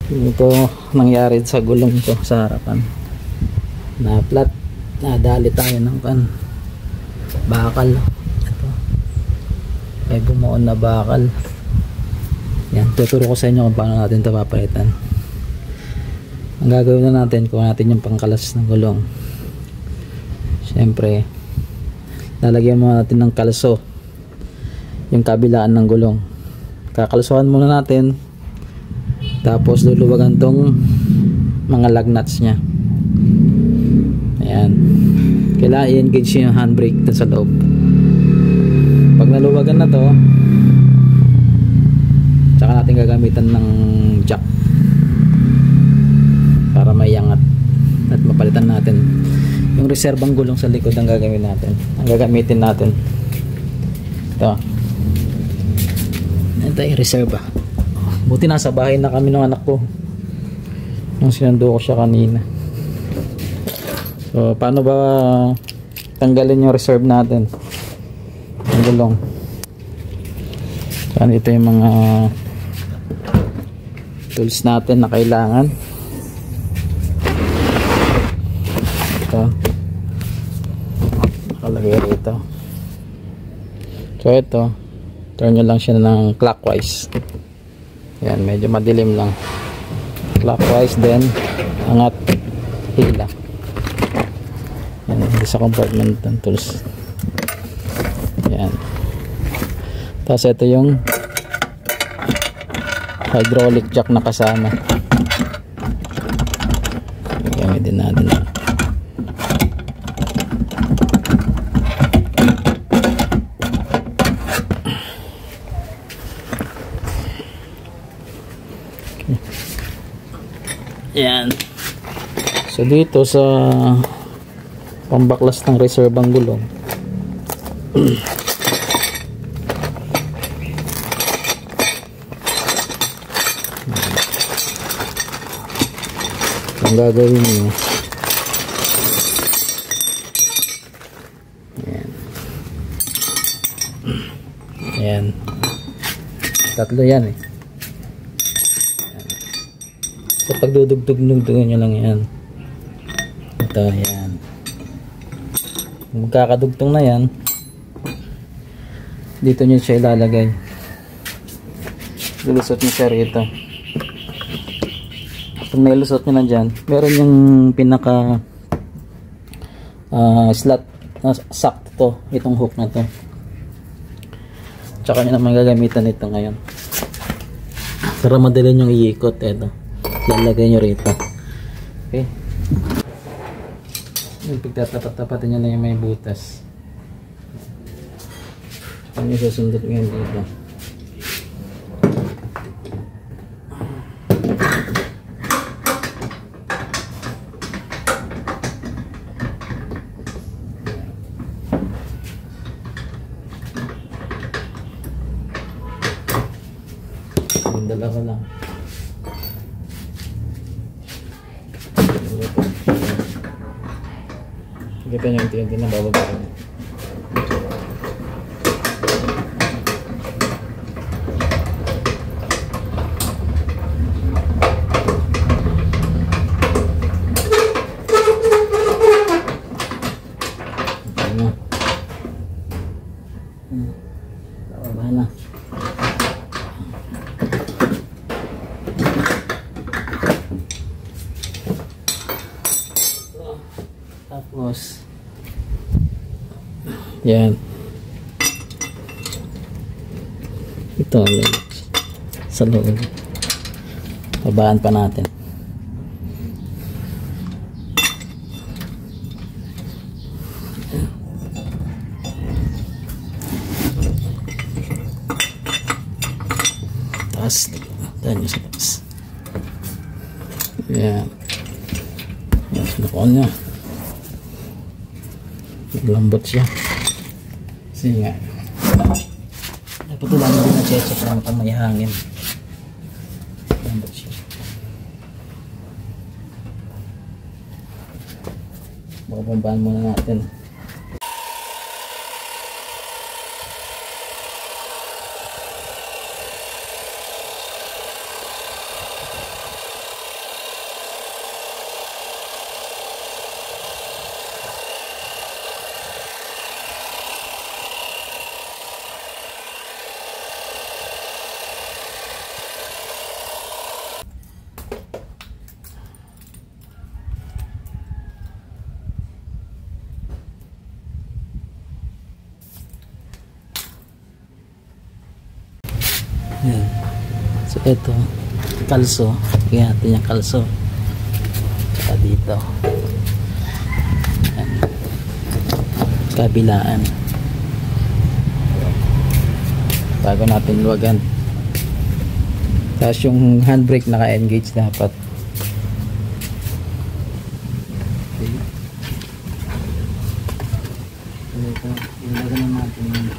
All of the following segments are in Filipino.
Ito nangyari sa gulong ko sa harapan. Na flat, nadali tayo ng bakal. Ito may bumuon na bakal. Yan, tuturo ko sa inyo kung paano natin ito papalitan. Ang gagawin na natin, kuha natin yung pangkalas ng gulong. Siyempre lalagyan muna natin ng kalso yung kabilaan ng gulong. Kakalsuhan muna natin, tapos luluwagan tong mga lug nuts nya. Ayan, kailangan i-engage yung handbrake dun sa loob. Pag naluwagan na to, tsaka natin gagamitan ng jack para maiangat at mapalitan natin yung reserbang gulong sa likod. Ang gagamitin natin ito yung reserva. Buti nasa bahay na kami ng anak ko nung sinundo ko siya kanina. So paano ba tanggalin yung reserve natin yung gulong? So ito yung mga tools natin na kailangan. Ito nakalagay rito. So ito, turn nyo lang siya ng clockwise. Yan, medyo madilim lang. Clockwise, then angat, hila. Yan, hindi sa compartment ng tools. Yan. Tapos ito yung hydraulic jack na kasama. Gamitin natin. Yan. So dito sa pambaklas ng reserbang gulong, ang gagawin nyo, yan, tatlo yan eh. So pagdudugtog-dugtugan nyo lang yan. Ito, yan. Magkakadugtong na yan, dito nyo siya ilalagay. Lulusot nyo siya rito. Pag nailusot nyo na dyan, meron yung pinaka slot na sakto to, itong hook na to. Tsaka nyo naman gagamitan ito ngayon para madali nyong iikot. Ito, lalagay nyo rito. Okay, yung pagtatapat-tapatin nyo na yung may butas. Tsaka nyo susundot ngayon dito. Yung dalawa lang. Kita nyo unti-unti na bababa. Bababa na. Tapos yan, ito sa loob, babaan pa natin. Taas, tayo nyo sa taas. Yan, yan, sinukuan nyo. Lambot siya. Kasi nga dapat lang din na check lang pag may hangin. Lambot siya. Bababaan muna natin. Yan. So ito kalso, kaya natin yung kalso dito. Yan. Kabilaan bago natin luwagan. Tapos yung handbrake naka-engage dapat. Okay. So ito, ilagay na natin yung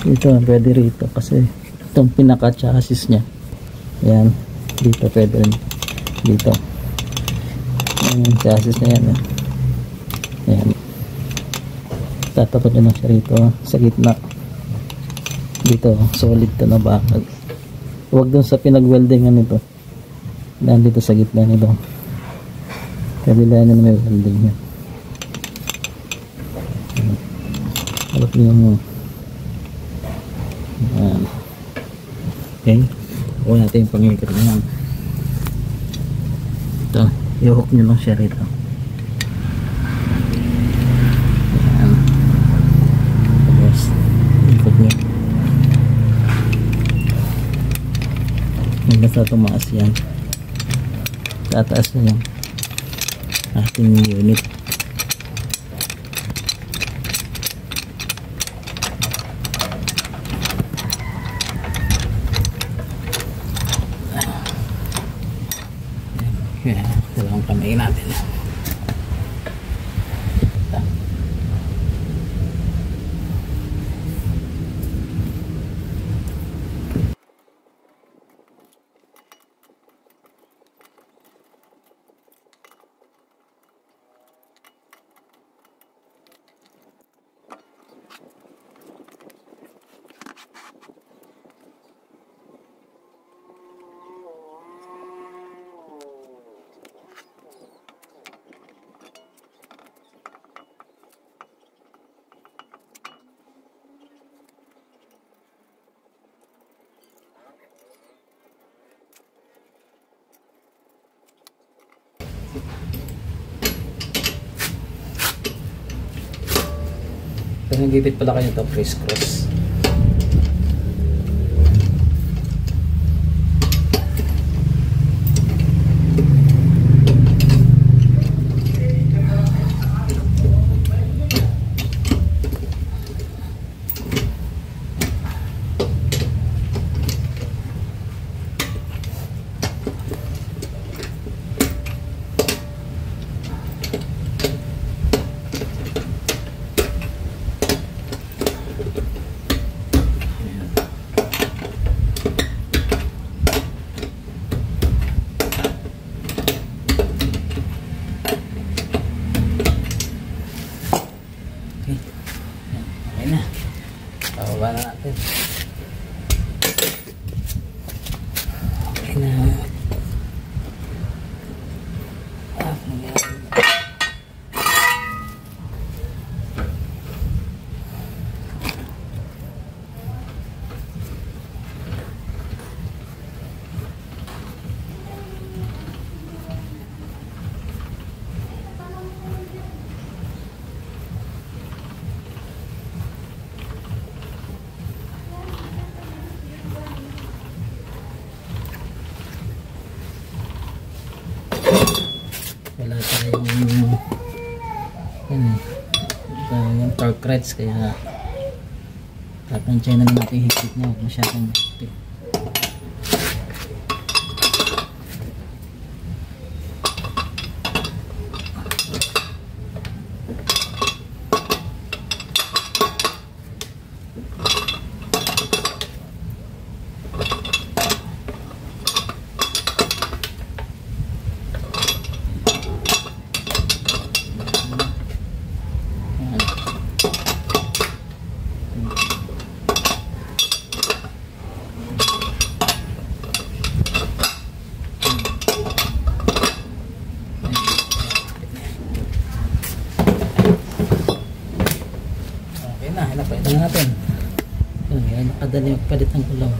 ito pwede rito kasi itong pinaka chassis nya yan dito pwede rin dito yung chassis na yan yan tatapat nyo lang siya rito sa gitna dito solid to na bakal huwag dun sa pinag-weldingan nito dito sa gitna nito kabilaan na may welding yan harap yung okay, huwag natin yung pangikot na yan ito, i-hook nyo lang siya rito yan tapos ikot nyo hanggang sa tumaas yan tataas na yung ating unit. Dalawang kamay natin. Pag nagipit pala kayo ito, press cross. Pababa na natin. Okay na. Wala tayong torque wrench kaya Tatansya na lang natin higpit niya. Huwag masyadong higpit. Hanap natin. Yan, nakadali magpalit ng ulam.